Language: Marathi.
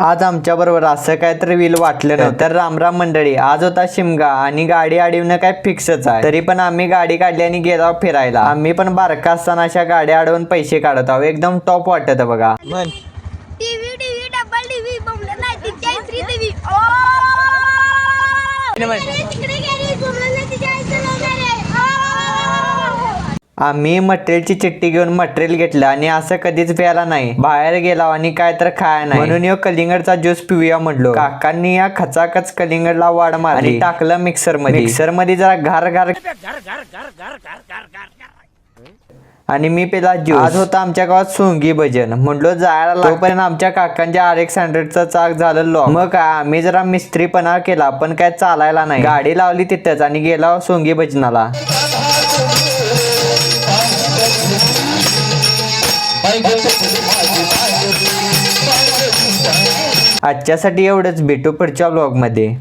आज आमच्या बरोबर असं काहीतरी व्हील वाटलं नव्हतं. तर रामराम मंडळी, आज होता शिमगा आणि गाडी अडवणं काय फिक्सच आहे. तरी पण आम्ही गाडी काढली आणि गेलो फिरायला. आम्ही पण बारका असताना अशा गाड्या अडवून पैसे काढत आहोत. एकदम टॉप वाटत बघा. टीव्ही डबल टीव्ही बोंबलं नाही तिच्या इत्री टीव्ही तिकडे गेली बोंबलं नाही तिच्या इथे आम्ही मटेरियलची चिठ्ठी घेऊन मटेरियल घेतलं आणि असं कधीच प्यायला नाही. बाहेर गेला आणि काय तर खाया नाही म्हणून यो कलिंगडचा ज्यूस पिऊया म्हटलो. काकांनी या खचाखच कलिंगडला वाढ मारली आणि टाकलं मिक्सर मध्ये जरा घार घार आणि मी पेला ज्यूस. आज होता आमच्या गावात सोंगी भजन. म्हटलो जायला तोपर्यंत आमच्या काकांच्या RX100चा चाक झालं लॉक. मग काय आम्ही जरा मिस्त्रीपणा केला पण काय चालायला नाही. गाडी लावली तिथेच आणि गेला सोंगी भजनाला. आजच्यासाठी एवढंच. भेटू पुढच्या व्लॉग मध्ये.